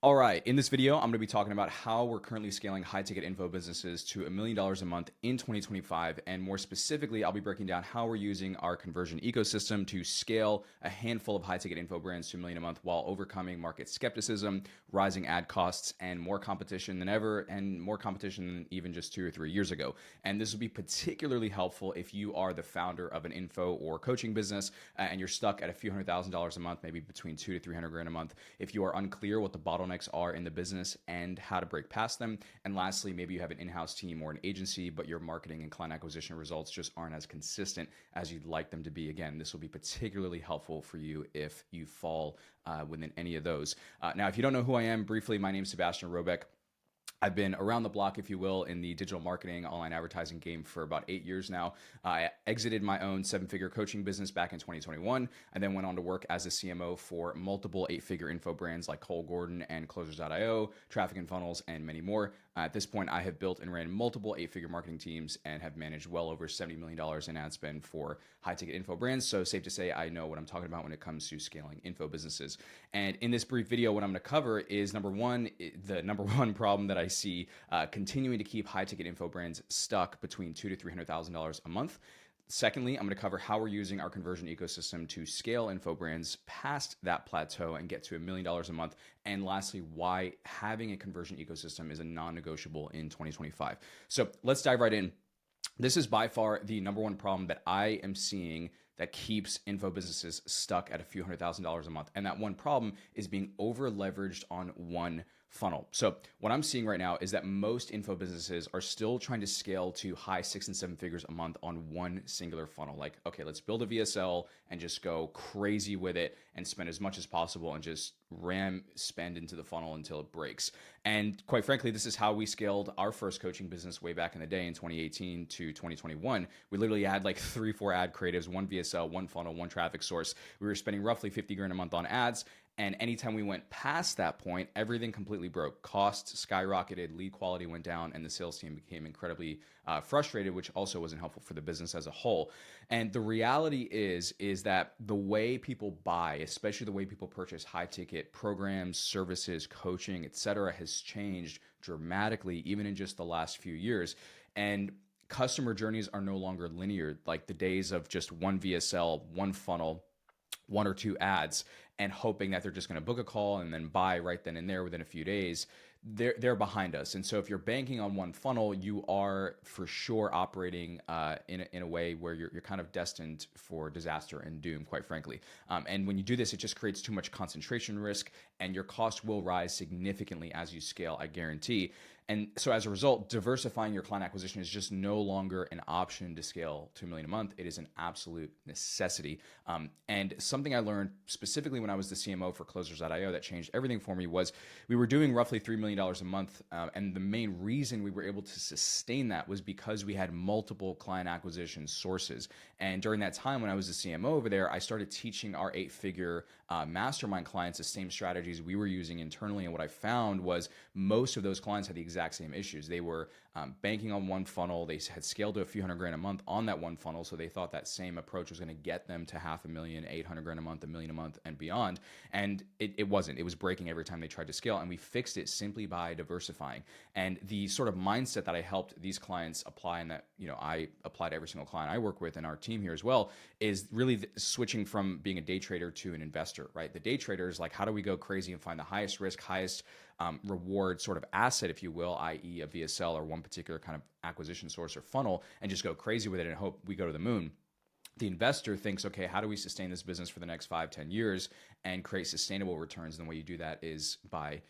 All right, in this video, I'm going to be talking about how we're currently scaling high ticket info businesses to $1 million a month in 2025. And more specifically, I'll be breaking down how we're using our conversion ecosystem to scale a handful of high ticket info brands to $1 million a month while overcoming market skepticism, rising ad costs, and more competition than ever, and more competition than even just 2 or 3 years ago. And this will be particularly helpful if you are the founder of an info or coaching business and you're stuck at a few $100,000 a month, maybe between 2 to 300 grand a month. If you are unclear what the bottlenecks are in the business and how to break past them. And lastly, maybe you have an in-house team or an agency, but your marketing and client acquisition results just aren't as consistent as you'd like them to be. Again, this will be particularly helpful for you if you fall within any of those. Now, if you don't know who I am, briefly, my name is Sebastian Robeck. I've been around the block, if you will, in the digital marketing, online advertising game for about 8 years now. I exited my own seven-figure coaching business back in 2021, and then went on to work as a CMO for multiple eight-figure info brands like Cole Gordon and Closers.io, Traffic and Funnels, and many more. At this point, I have built and ran multiple eight-figure marketing teams and have managed well over $70 million in ad spend for high-ticket info brands. So safe to say I know what I'm talking about when it comes to scaling info businesses. And in this brief video, what I'm going to cover is the number one problem that I see continuing to keep high-ticket info brands stuck between $200,000 to $300,000 a month. Secondly, I'm going to cover how we're using our conversion ecosystem to scale info brands past that plateau and get to $1 million a month. And lastly, why having a conversion ecosystem is a non-negotiable in 2025. So let's dive right in. This is by far the number one problem that I am seeing that keeps info businesses stuck at a few $100,000 a month. And that one problem is being over leveraged on one funnel. So what I'm seeing right now is that most info businesses are still trying to scale to high 6 and 7 figures a month on one singular funnel. Like, okay, let's build a VSL and just go crazy with it and spend as much as possible and just ram spend into the funnel until it breaks. And quite frankly, this is how we scaled our first coaching business way back in the day in 2018 to 2021. We literally had like 3-4 ad creatives, one VSL, one funnel, one traffic source. We were spending roughly 50 grand a month on ads. And anytime we went past that point, everything completely broke. Costs skyrocketed, lead quality went down, and the sales team became incredibly frustrated, which also wasn't helpful for the business as a whole. And the reality is that the way people buy, especially the way people purchase high ticket programs, services, coaching, etc., has changed dramatically, even in just the last few years. And customer journeys are no longer linear, like the days of just one VSL, one funnel, one or two ads, and hoping that they're just going to book a call and then buy right then and there within a few days. They're behind us. And so if you're banking on one funnel, you are for sure operating in a way where you're kind of destined for disaster and doom, quite frankly. And when you do this, it just creates too much concentration risk, and your cost will rise significantly as you scale, I guarantee. And so as a result, diversifying your client acquisition is just no longer an option to scale to $1 million a month. It is an absolute necessity. And something I learned specifically when I was the CMO for Closers.io that changed everything for me was we were doing roughly $3 million a month. And the main reason we were able to sustain that was because we had multiple client acquisition sources. And during that time when I was the CMO over there, I started teaching our 8-figure mastermind clients the same strategies we were using internally. And what I found was most of those clients had the exact same issues. They were banking on one funnel. They had scaled to a few $100,000 a month on that one funnel. So they thought that same approach was going to get them to $500,000, $800,000 a month, $1 million a month and beyond. And it wasn't. It was breaking every time they tried to scale. And we fixed it simply by diversifying. And the sort of mindset that I helped these clients apply, and that I apply to every single client I work with and our team here as well, is really switching from being a day trader to an investor, right? The day trader is like, how do we go crazy and find the highest risk, highest reward sort of asset, if you will, i.e. a VSL or one particular kind of acquisition source or funnel, and just go crazy with it and hope we go to the moon. The investor thinks, okay, how do we sustain this business for the next 5-10 years and create sustainable returns? And the way you do that is by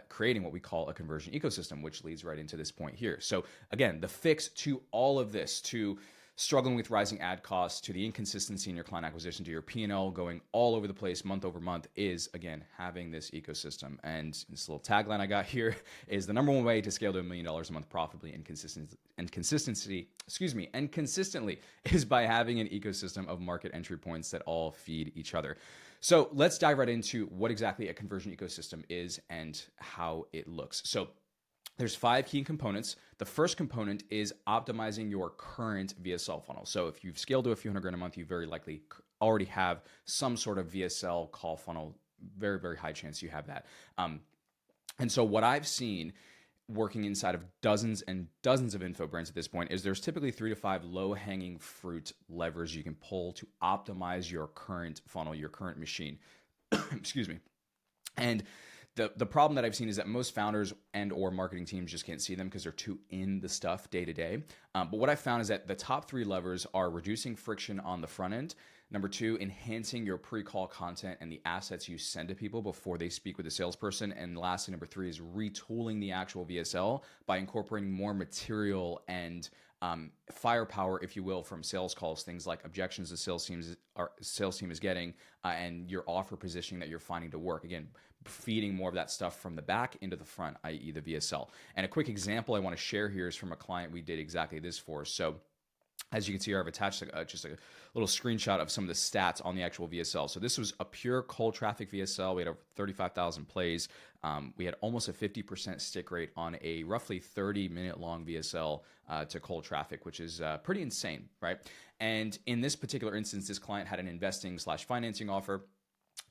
creating what we call a conversion ecosystem, which leads right into this point here. So again, the fix to all of this, to struggling with rising ad costs, to the inconsistency in your client acquisition, to your P&L going all over the place month over month, is again having this ecosystem. And this little tagline I got here is the number one way to scale to $1 million a month profitably and consistently is by having an ecosystem of market entry points that all feed each other. So let's dive right into what exactly a conversion ecosystem is and how it looks. So there's 5 key components. The first component is optimizing your current VSL funnel. So if you've scaled to a few $100,000 a month, you very likely already have some sort of VSL call funnel. Very, very high chance you have that. And so what I've seen working inside of dozens and dozens of info brands at this point is there's typically 3 to 5 low hanging fruit levers you can pull to optimize your current funnel, your current machine. Excuse me. And the problem that I've seen is that most founders and or marketing teams just can't see them because they're too in the stuff day to day. But what I found is that the top 3 levers are reducing friction on the front end. Number 2, enhancing your pre-call content and the assets you send to people before they speak with the salesperson. And lastly, number 3 is retooling the actual VSL by incorporating more material and firepower, if you will, from sales calls, things like objections the sales team is getting, and your offer positioning that you're finding to work. Again, feeding more of that stuff from the back into the front, i.e. the VSL. And a quick example I want to share here is from a client we did exactly this for. So as you can see here, I've attached just a little screenshot of some of the stats on the actual VSL. So this was a pure cold traffic VSL. We had over 35,000 plays. We had almost a 50% stick rate on a roughly 30-minute long VSL to cold traffic, which is pretty insane, right? And in this particular instance, this client had an investing/financing offer.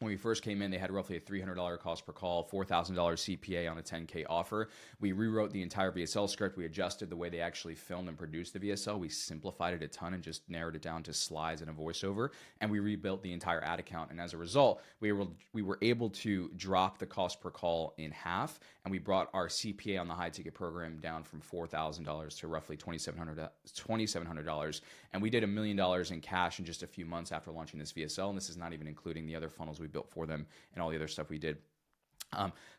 When we first came in, they had roughly a $300 cost per call, $4,000 CPA on a 10K offer. We rewrote the entire VSL script. We adjusted the way they actually filmed and produced the VSL. We simplified it a ton and just narrowed it down to slides and a voiceover. And we rebuilt the entire ad account. And as a result, we were able to drop the cost per call in half. And we brought our CPA on the high ticket program down from $4,000 to roughly $2,700. And we did $1 million in cash in just a few months after launching this VSL. And this is not even including the other funnels we built for them and all the other stuff we did.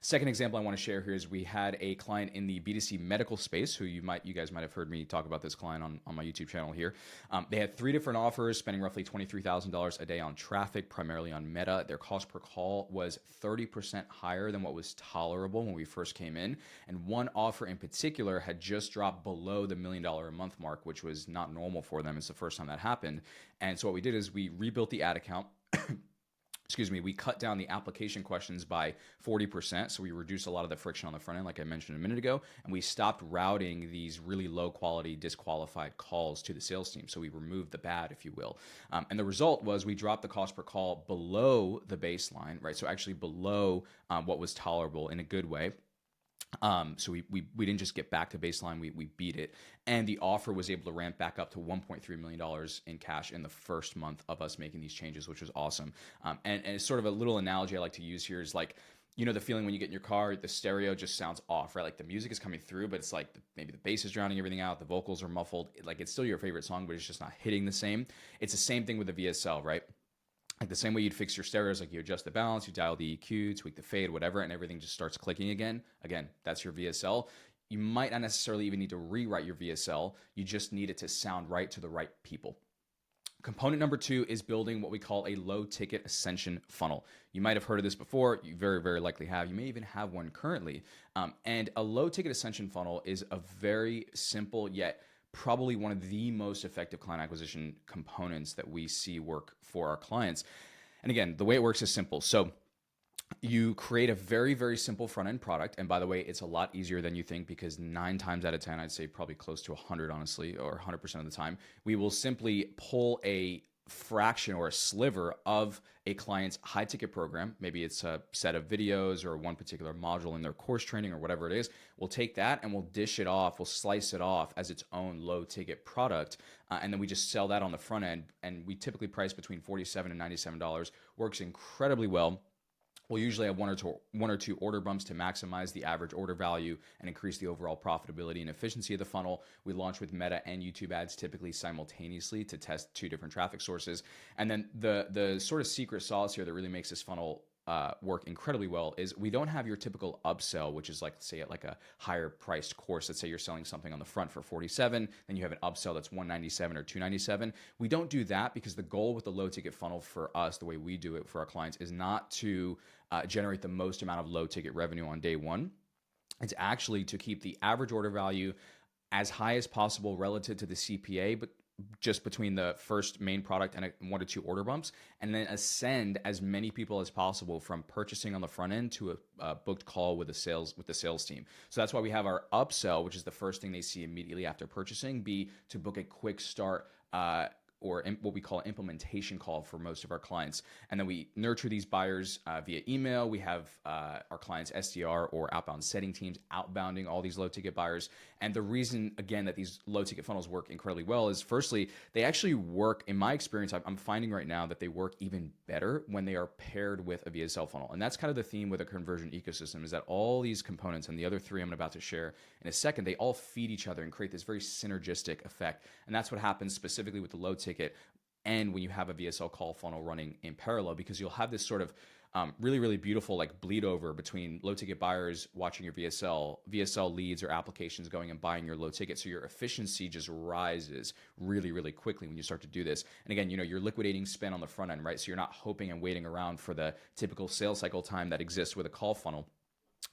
Second example I want to share here is we had a client in the B2C medical space who you guys might have heard me talk about this client on my YouTube channel here. They had 3 different offers, spending roughly $23,000 a day on traffic, primarily on Meta. Their cost per call was 30% higher than what was tolerable when we first came in. And one offer in particular had just dropped below the $1 million a month mark, which was not normal for them. It's the first time that happened. And so what we did is we rebuilt the ad account. We cut down the application questions by 40%. So we reduced a lot of the friction on the front end, like I mentioned a minute ago. And we stopped routing these really low quality disqualified calls to the sales team. So we removed the bad, if you will. And the result was we dropped the cost per call below the baseline, right? So actually below what was tolerable in a good way. So we didn't just get back to baseline, we beat it. And the offer was able to ramp back up to $1.3 million in cash in the first month of us making these changes, which was awesome. And it's sort of a little analogy I like to use here is like, you know, the feeling when you get in your car, the stereo just sounds off, right? Like the music is coming through, but it's like maybe the bass is drowning everything out. The vocals are muffled. Like it's still your favorite song, but it's just not hitting the same. It's the same thing with the VSL, right? Like the same way you'd fix your stereos, like you adjust the balance, you dial the EQ, tweak the fade, whatever, and everything just starts clicking again. Again, that's your VSL. You might not necessarily even need to rewrite your VSL. You just need it to sound right to the right people. Component number 2 is building what we call a low ticket ascension funnel. You might have heard of this before. You very, very likely have. You may even have one currently. And a low ticket ascension funnel is a very simple yet probably one of the most effective client acquisition components that we see work for our clients. And again, the way it works is simple. So you create a very, very simple front-end product. And by the way, it's a lot easier than you think because 9 times out of 10, I'd say probably close to 100, honestly, or 100% of the time, we will simply pull a fraction or a sliver of a client's high ticket program. Maybe it's a set of videos or one particular module in their course training or whatever it is. We'll take that and we'll dish it off. We'll slice it off as its own low ticket product. And then we just sell that on the front end. And we typically price between $47 and $97. Works incredibly well. We'll usually have one or two order bumps to maximize the average order value and increase the overall profitability and efficiency of the funnel. We launch with Meta and YouTube ads typically simultaneously to test 2 different traffic sources. And then the sort of secret sauce here that really makes this funnel work incredibly well is we don't have your typical upsell, which is like, say, at like a higher priced course. Let's say you're selling something on the front for $47, then you have an upsell that's $197 or $297. We don't do that because the goal with the low ticket funnel for us, the way we do it for our clients, is not to generate the most amount of low ticket revenue on day one. It's actually to keep the average order value as high as possible relative to the CPA, but just between the first main product and 1 to 2 order bumps, and then ascend as many people as possible from purchasing on the front end to a booked call with the sales team. So that's why we have our upsell, which is the first thing they see immediately after purchasing, be to book a quick start what we call implementation call for most of our clients. And then we nurture these buyers via email. We have our clients' SDR or outbound setting teams outbounding all these low ticket buyers. And the reason, again, that these low ticket funnels work incredibly well is, firstly, they actually work, in my experience, I'm finding right now that they work even better when they are paired with a VSL funnel. And that's kind of the theme with a conversion ecosystem, is that all these components, and the other three I'm about to share in a second, they all feed each other and create this very synergistic effect. And that's what happens specifically with the low ticket and when you have a VSL call funnel running in parallel, because you'll have this sort of really, really beautiful like bleed over between low ticket buyers watching your VSL leads or applications going and buying your low ticket. So your efficiency just rises really, really quickly when you start to do this. And again, you're liquidating spend on the front end, right? So you're not hoping and waiting around for the typical sales cycle time that exists with a call funnel.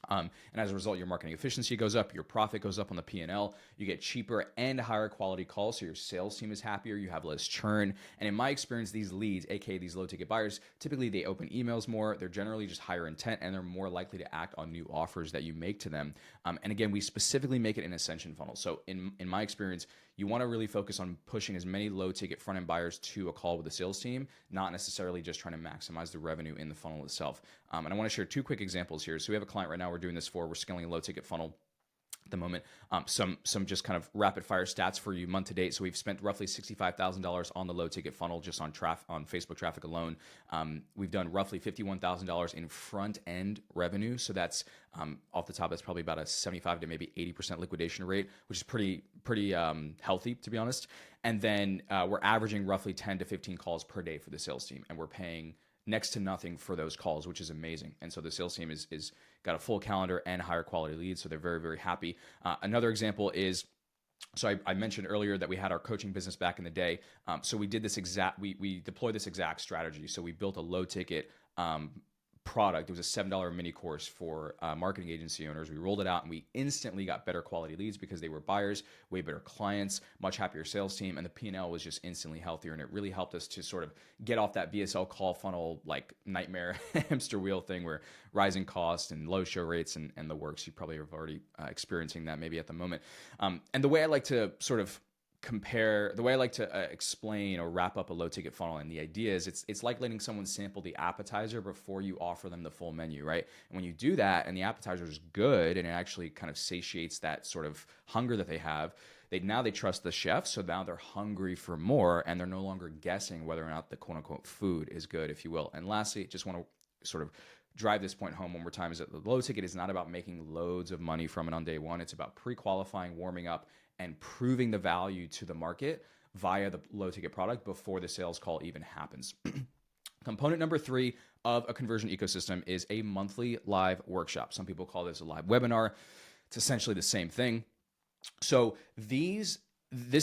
And as a result, your marketing efficiency goes up, your profit goes up on the P&L, you get cheaper and higher quality calls, so your sales team is happier, you have less churn. And in my experience, these leads, aka these low ticket buyers, typically they open emails more, they're generally just higher intent, and they're more likely to act on new offers that you make to them. And again, we specifically make it an ascension funnel. So in my experience, you want to really focus on pushing as many low ticket front end buyers to a call with the sales team, not necessarily just trying to maximize the revenue in the funnel itself. And I want to share two quick examples here. So we have a client right now we're doing this for. We're scaling a low ticket funnel at the moment. Some just kind of rapid fire stats for you month to date. So we've spent roughly $65,000 on the low ticket funnel just on Facebook traffic alone. We've done roughly $51,000 in front end revenue. So that's off the top, that's probably about a 75 to maybe 80% liquidation rate, which is pretty healthy, to be honest. And then we're averaging roughly 10 to 15 calls per day for the sales team, and we're paying next to nothing for those calls, which is amazing. And so the sales team is got a full calendar and higher quality leads, so they're very, very happy. Another example is, so I mentioned earlier that we had our coaching business back in the day. So we did this we deployed this exact strategy. So we built a low ticket product. It was a $7 mini course for marketing agency owners. We rolled it out and we instantly got better quality leads because they were buyers, way better clients, much happier sales team, and the P&L was just instantly healthier. And it really helped us to sort of get off that VSL call funnel like nightmare hamster wheel thing where rising costs and low show rates and the works. You probably are already experiencing that maybe at the moment. And the way I like to sort of explain or wrap up a low ticket funnel, and the idea is it's like letting someone sample the appetizer before you offer them the full menu, right? And when you do that and the appetizer is good and it actually kind of satiates that sort of hunger that they have, they trust the chef, so now they're hungry for more and they're no longer guessing whether or not the quote unquote food is good, if you will. And lastly, just want to sort of drive this point home one more time, is that the low ticket is not about making loads of money from it on day one. It's about pre-qualifying, warming up, and proving the value to the market via the low ticket product before the sales call even happens. Component number 3 of a conversion ecosystem is a monthly live workshop. Some people call this a live webinar. It's essentially the same thing. So this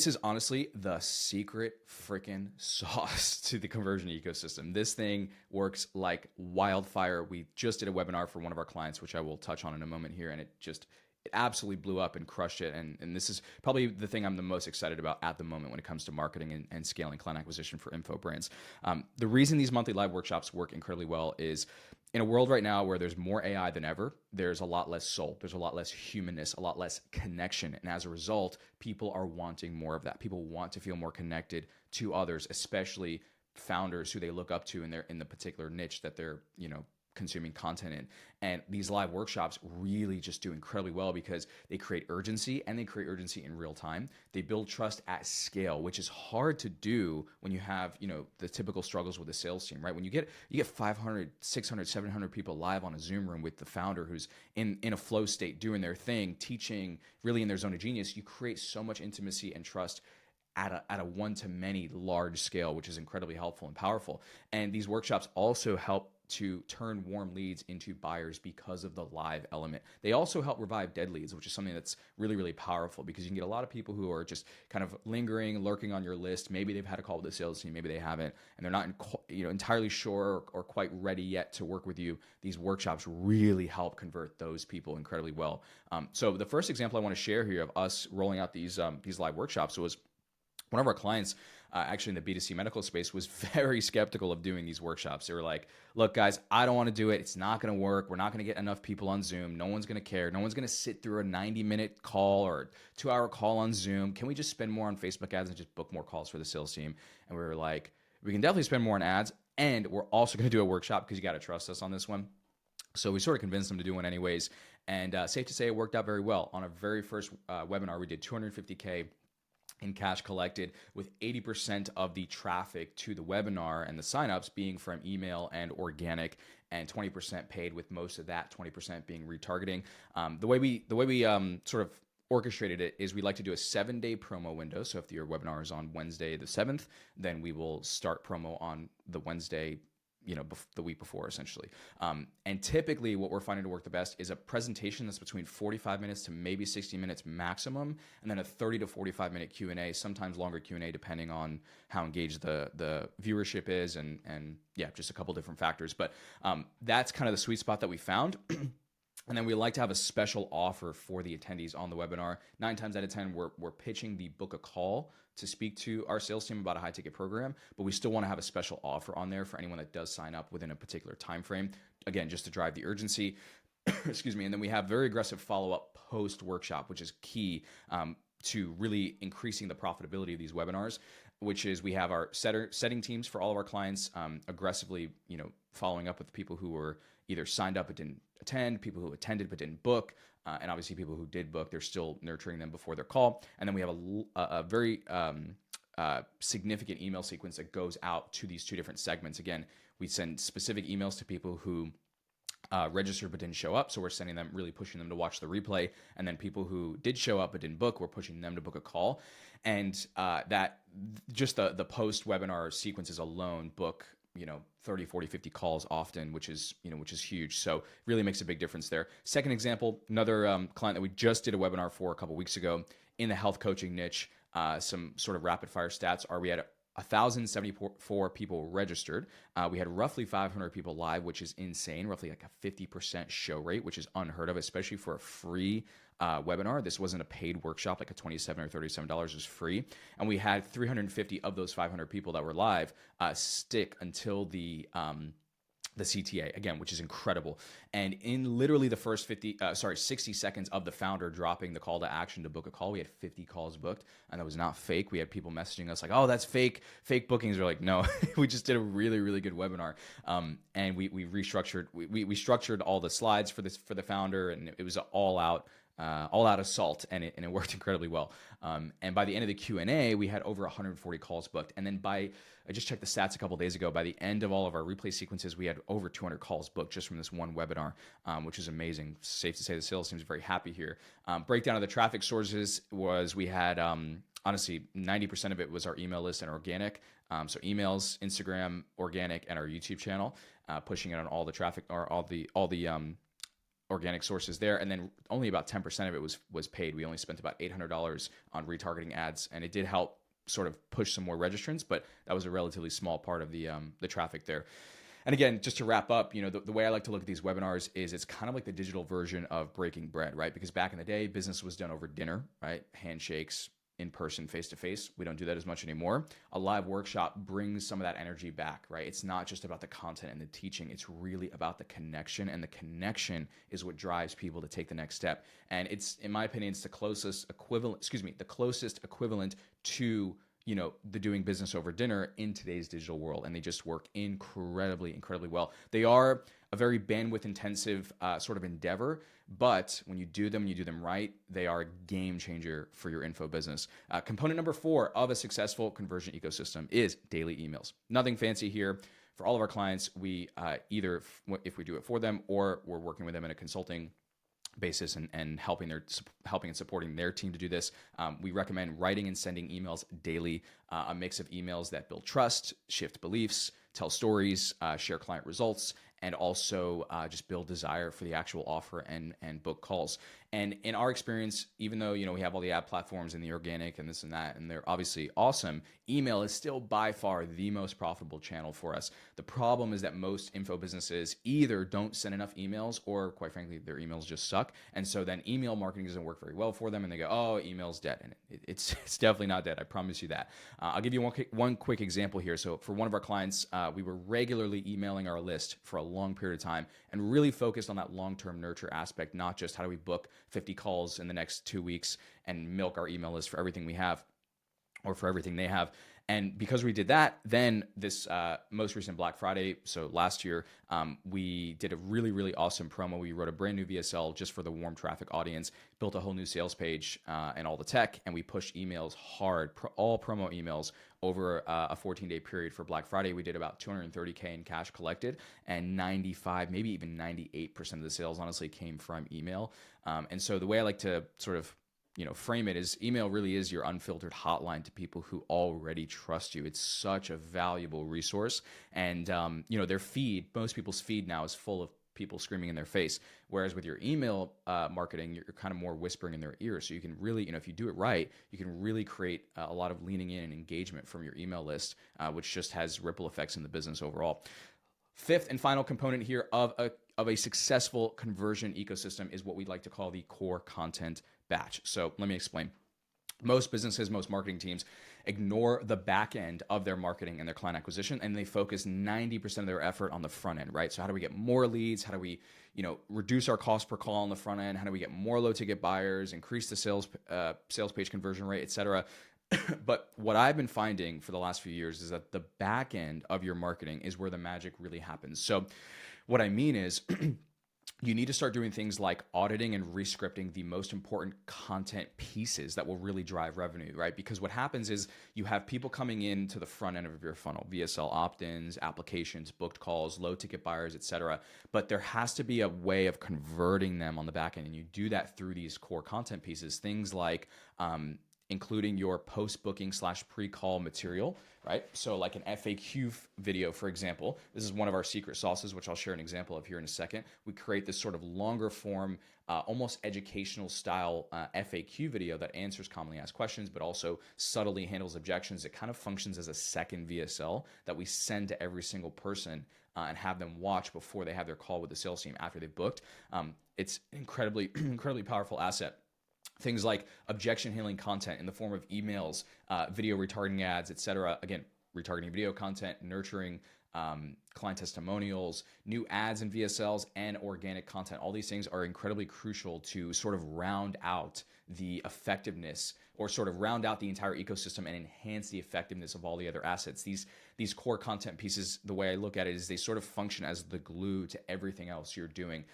is honestly the secret freaking sauce to the conversion ecosystem. This thing works like wildfire. We just did a webinar for one of our clients, which I will touch on in a moment here, and it absolutely blew up and crushed it. And this is probably the thing I'm the most excited about at the moment when it comes to marketing and scaling client acquisition for info brands. The reason these monthly live workshops work incredibly well is in a world right now where there's more AI than ever, there's a lot less soul, there's a lot less humanness, a lot less connection. And as a result, people are wanting more of that. People want to feel more connected to others, especially founders who they look up to in the particular niche that they're, consuming content in. And these live workshops really just do incredibly well because they create urgency, and they create urgency in real time. They build trust at scale, which is hard to do when you have, the typical struggles with the sales team, right? When you get 500, 600, 700 people live on a Zoom room with the founder who's in a flow state, doing their thing, teaching really in their zone of genius, you create so much intimacy and trust at a one-to-many large scale, which is incredibly helpful and powerful. And these workshops also help to turn warm leads into buyers because of the live element. They also help revive dead leads, which is something that's really, really powerful, because you can get a lot of people who are just kind of lingering, lurking on your list. Maybe they've had a call with the sales team, maybe they haven't, and they're not entirely sure or quite ready yet to work with you. These workshops really help convert those people incredibly well. So the first example I want to share here of us rolling out these live workshops was one of our clients, actually in the B2C medical space, was very skeptical of doing these workshops. They were like, look, guys, I don't want to do it. It's not going to work. We're not going to get enough people on Zoom. No one's going to care. No one's going to sit through a 90-minute call or 2-hour call on Zoom. Can we just spend more on Facebook ads and just book more calls for the sales team? And we were like, we can definitely spend more on ads. And we're also going to do a workshop because you got to trust us on this one. So we sort of convinced them to do one anyways. And safe to say it worked out very well. On our very first webinar, we did $250K in cash collected, with 80% of the traffic to the webinar and the signups being from email and organic, and 20% paid, with most of that 20% being retargeting. The way we sort of orchestrated it is we like to do a 7-day promo window. So if your webinar is on Wednesday the 7th, then we will start promo on the Wednesday, the week before, essentially. And typically what we're finding to work the best is a presentation that's between 45 minutes to maybe 60 minutes maximum, and then a 30 to 45 minute Q&A, sometimes longer Q&A depending on how engaged the viewership is, and yeah, just a couple different factors. But that's kind of the sweet spot that we found. And then we like to have a special offer for the attendees on the webinar. 9 times out of 10, we're pitching the book a call to speak to our sales team about a high ticket program, but we still want to have a special offer on there for anyone that does sign up within a particular time frame. Again, just to drive the urgency. Excuse me. And then we have very aggressive follow-up post-workshop, which is key to really increasing the profitability of these webinars, which is we have our setting teams for all of our clients, aggressively, following up with people who were either signed up but didn't attend, people who attended but didn't book, and obviously people who did book, they're still nurturing them before their call. And then we have a very significant email sequence that goes out to these two different segments. Again, we send specific emails to people who registered but didn't show up, so we're sending them, really pushing them to watch the replay. And then people who did show up but didn't book, we're pushing them to book a call. And that just the post webinar sequences alone book 30, 40, 50 calls often, which is huge. So really makes a big difference there. Second example, another client that we just did a webinar for a couple weeks ago in the health coaching niche. Some sort of rapid fire stats are we had 1,074 people registered. We had roughly 500 people live, which is insane, roughly like a 50% show rate, which is unheard of, especially for a free webinar. This wasn't a paid workshop like a $27 or $37. It was free. And we had 350 of those 500 people that were live stick until the CTA, again, which is incredible. And in literally the first 60 seconds of the founder dropping the call to action to book a call, we had 50 calls booked, and that was not fake. We had people messaging us like, oh, that's fake bookings. We're like, no, we just did a really, really good webinar. And we restructured, we structured all the slides for the founder, and it was all out assault, and it worked incredibly well. And by the end of the Q&A, we had over 140 calls booked. And then I just checked the stats a couple days ago, by the end of all of our replay sequences, we had over 200 calls booked just from this one webinar, which is amazing. Safe to say the sales team is very happy here. Breakdown of the traffic sources was we had, honestly, 90% of it was our email list and organic. So emails, Instagram, organic, and our YouTube channel, pushing it on all the traffic, or all the organic sources there. And then only about 10% of it was paid. We only spent about $800 on retargeting ads, and it did help sort of push some more registrants, but that was a relatively small part of the traffic there. And again, just to wrap up, the way I like to look at these webinars is it's kind of like the digital version of breaking bread, right? Because back in the day, business was done over dinner, right? Handshakes, in person, face to face. We don't do that as much anymore. A live workshop brings some of that energy back, right? It's not just about the content and the teaching. It's really about the connection, and the connection is what drives people to take the next step. And it's, in my opinion, it's the closest equivalent to the doing business over dinner in today's digital world. And they just work incredibly, incredibly well. They are a very bandwidth intensive sort of endeavor, but when you do them right, they are a game changer for your info business. Component number 4 of a successful conversion ecosystem is daily emails. Nothing fancy here. For all of our clients, we either, if we do it for them, or we're working with them in a consulting basis and helping and supporting their team to do this. We recommend writing and sending emails daily, a mix of emails that build trust, shift beliefs, tell stories, share client results, and also just build desire for the actual offer and book calls. And in our experience, even though we have all the ad platforms and the organic and this and that, and they're obviously awesome, email is still by far the most profitable channel for us. The problem is that most info businesses either don't send enough emails, or quite frankly, their emails just suck. And so then email marketing doesn't work very well for them, and they go, "Oh, email's dead." And it's definitely not dead. I promise you that. I'll give you one quick example here. So for one of our clients, we were regularly emailing our list for a long period of time and really focused on that long-term nurture aspect, not just how do we book 50 calls in the next 2 weeks and milk our email list for everything we have or for everything they have. And because we did that, then this most recent Black Friday, so last year, we did a really, really awesome promo. We wrote a brand new VSL just for the warm traffic audience, built a whole new sales page and all the tech, and we pushed emails hard, all promo emails over a 14-day period for Black Friday. We did about $230K in cash collected, and 95, maybe even 98% of the sales honestly came from email. And so the way I like to sort of frame it is email really is your unfiltered hotline to people who already trust you. It's such a valuable resource. And, their feed, most people's feed now is full of people screaming in their face. Whereas with your email marketing, you're kind of more whispering in their ear. So you can really, if you do it right, you can really create a lot of leaning in and engagement from your email list, which just has ripple effects in the business overall. Fifth and final component here of a successful conversion ecosystem is what we'd like to call the core content batch. So let me explain. Most businesses, most marketing teams ignore the back end of their marketing and their client acquisition, and they focus 90% of their effort on the front end, right? So how do we get more leads? How do we, reduce our cost per call on the front end? How do we get more low ticket buyers, increase the sales page conversion rate, et cetera? But what I've been finding for the last few years is that the back end of your marketing is where the magic really happens. So what I mean is you need to start doing things like auditing and rescripting the most important content pieces that will really drive revenue, right? Because what happens is you have people coming into the front end of your funnel, VSL opt-ins, applications, booked calls, low ticket buyers, et cetera. But there has to be a way of converting them on the back end. And you do that through these core content pieces, things like including your post-booking / pre-call material, right? So like an FAQ video, for example. This is one of our secret sauces, which I'll share an example of here in a second. We create this sort of longer form, almost educational style FAQ video that answers commonly asked questions, but also subtly handles objections. It kind of functions as a second VSL that we send to every single person and have them watch before they have their call with the sales team after they've booked. It's incredibly, incredibly powerful asset. Things like objection handling content in the form of emails, video retargeting ads, et cetera. Again, retargeting video content, nurturing client testimonials, new ads and VSLs, and organic content. All these things are incredibly crucial to sort of round out the effectiveness, or sort of round out the entire ecosystem and enhance the effectiveness of all the other assets. These core content pieces, the way I look at it is they sort of function as the glue to everything else you're doing.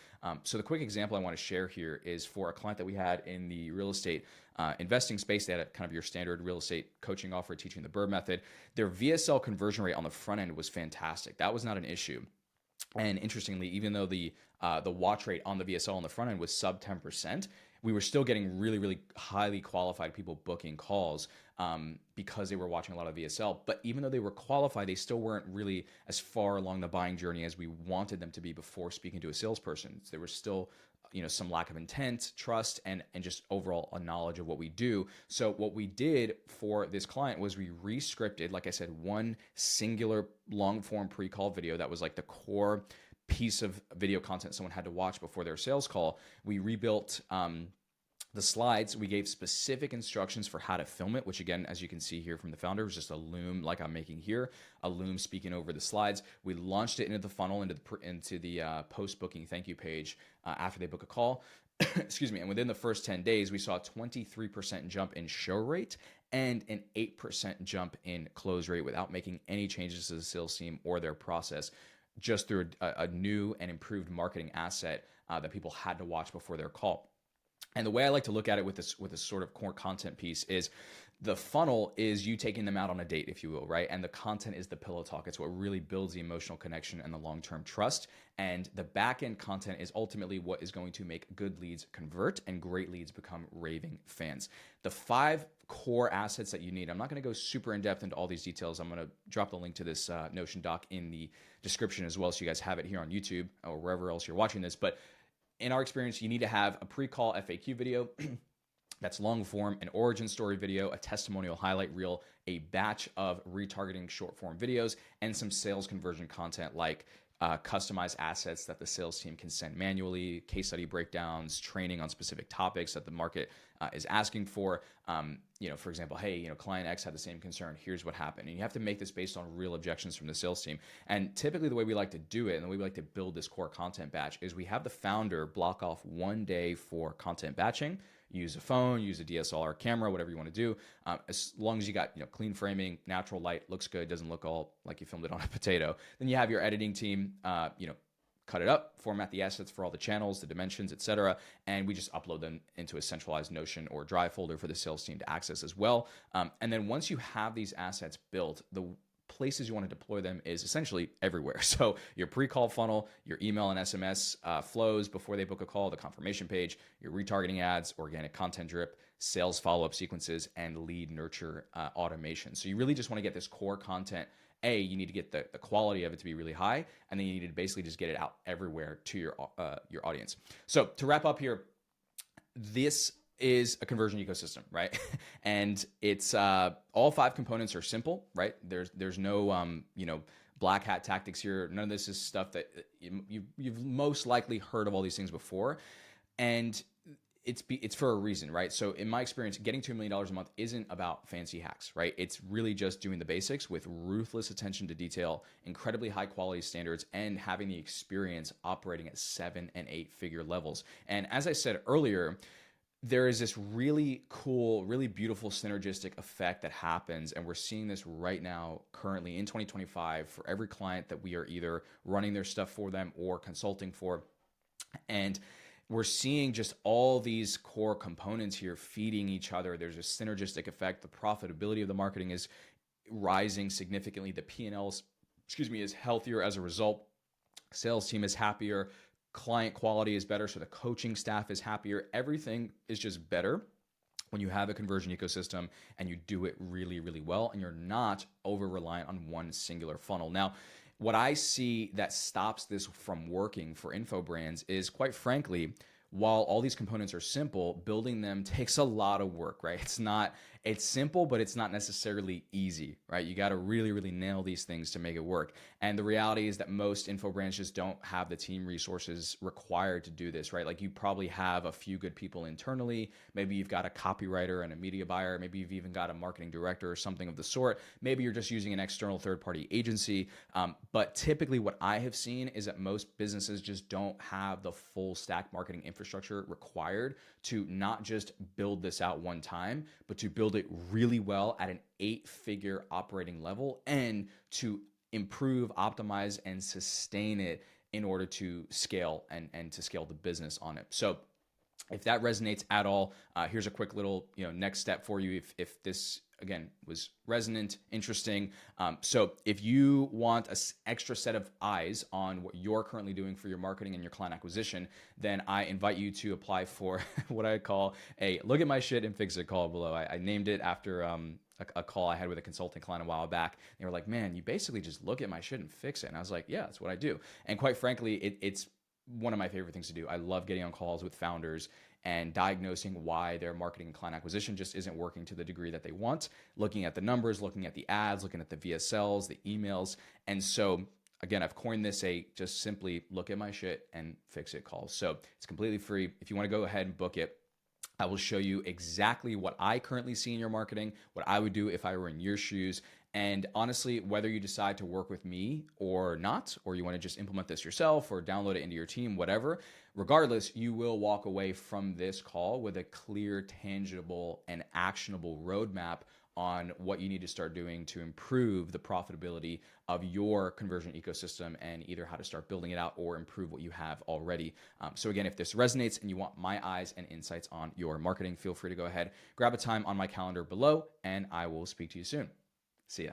So the quick example I want to share here is for a client that we had in the real estate investing space. They had a kind of your standard real estate coaching offer, teaching the BRRRR method. Their VSL conversion rate on the front end was fantastic. That was not an issue. And interestingly, even though the watch rate on the VSL on the front end was sub 10%, we were still getting really, really highly qualified people booking calls because they were watching a lot of VSL. But even though they were qualified, they still weren't really as far along the buying journey as we wanted them to be before speaking to a salesperson. So there was still some lack of intent, trust, and just overall a knowledge of what we do. So what we did for this client was we rescripted, like I said, one singular long form pre-call video that was like the core piece of video content someone had to watch before their sales call. We rebuilt the slides. We gave specific instructions for how to film it, which again, as you can see here from the founder, was just a Loom like I'm making here, a Loom speaking over the slides. We launched it into the funnel, into the post-booking thank you page after they book a call. Excuse me. And within the first 10 days, we saw a 23% jump in show rate and an 8% jump in close rate without making any changes to the sales team or their process, just through a new and improved marketing asset that people had to watch before their call. And the way I like to look at it with this sort of core content piece is the funnel is you taking them out on a date, if you will, right? And the content is the pillow talk. It's what really builds the emotional connection and the long-term trust. And the back-end content is ultimately what is going to make good leads convert and great leads become raving fans. The 5 core assets that you need. I'm not going to go super in depth into all these details. I'm going to drop the link to this Notion doc in the description as well, so you guys have it here on YouTube or wherever else you're watching this. But in our experience, you need to have a pre-call FAQ video that's long form, an origin story video, a testimonial highlight reel, a batch of retargeting short form videos, and some sales conversion content like customized assets that the sales team can send manually, case study breakdowns, training on specific topics that the market is asking for. For example, hey, client X had the same concern. Here's what happened. And you have to make this based on real objections from the sales team. And typically the way we like to do it and the way we like to build this core content batch is we have the founder block off one day for content batching. Use a phone, use a DSLR camera, whatever you want to do. As long as you got clean framing, natural light, looks good, doesn't look all like you filmed it on a potato. Then you have your editing team, cut it up, format the assets for all the channels, the dimensions, etc., and we just upload them into a centralized Notion or Drive folder for the sales team to access as well. And then once you have these assets built, the places you want to deploy them is essentially everywhere. So your pre-call funnel, your email and SMS flows before they book a call, the confirmation page, your retargeting ads, organic content drip, sales follow-up sequences, and lead nurture automation. So you really just want to get this core content. You need to get the quality of it to be really high, and then you need to basically just get it out everywhere to your audience. So to wrap up here, this is a conversion ecosystem, right? And it's all 5 components are simple, right? There's no black hat tactics here. None of this is stuff that you've most likely heard of all these things before, and it's for a reason, right? So in my experience, getting to $1 million a month isn't about fancy hacks, right? It's really just doing the basics with ruthless attention to detail, incredibly high quality standards, and having the experience operating at 7 and 8 figure levels. And as I said earlier, there is this really cool, really beautiful synergistic effect that happens. And we're seeing this right now, currently in 2025, for every client that we are either running their stuff for them or consulting for. And we're seeing just all these core components here feeding each other. There's a synergistic effect. The profitability of the marketing is rising significantly. The P&L is healthier as a result. Sales team is happier. Client quality is better, so the coaching staff is happier. Everything is just better when you have a conversion ecosystem and you do it really, really well, and you're not over-reliant on one singular funnel. Now, what I see that stops this from working for info brands is, quite frankly, while all these components are simple, building them takes a lot of work, right? It's simple, but it's not necessarily easy, right? You got to really, really nail these things to make it work. And the reality is that most info brands just don't have the team resources required to do this, right? Like, you probably have a few good people internally. Maybe you've got a copywriter and a media buyer. Maybe you've even got a marketing director or something of the sort. Maybe you're just using an external third-party agency. But typically what I have seen is that most businesses just don't have the full stack marketing infrastructure required to not just build this out one time, but to build it really well at an 8-figure operating level, and to improve, optimize, and sustain it in order to scale and to scale the business on it. So if that resonates at all, here's a quick little next step for you if this again was resonant, interesting. So if you want an extra set of eyes on what you're currently doing for your marketing and your client acquisition, then I invite you to apply for what I call a look at my shit and fix it call below. I named it after a call I had with a consulting client a while back. They were like, man, you basically just look at my shit and fix it. And I was like, yeah, that's what I do. And quite frankly, it's one of my favorite things to do. I love getting on calls with founders and diagnosing why their marketing and client acquisition just isn't working to the degree that they want, looking at the numbers, looking at the ads, looking at the VSLs, the emails. And so again, I've coined this just simply look at my shit and fix it call. So it's completely free. If you want to go ahead and book it, I will show you exactly what I currently see in your marketing, what I would do if I were in your shoes. And honestly, whether you decide to work with me or not, or you want to just implement this yourself or download it into your team, whatever, regardless, you will walk away from this call with a clear, tangible, and actionable roadmap on what you need to start doing to improve the profitability of your conversion ecosystem and either how to start building it out or improve what you have already. So again, if this resonates and you want my eyes and insights on your marketing, feel free to go ahead, grab a time on my calendar below, and I will speak to you soon. See ya.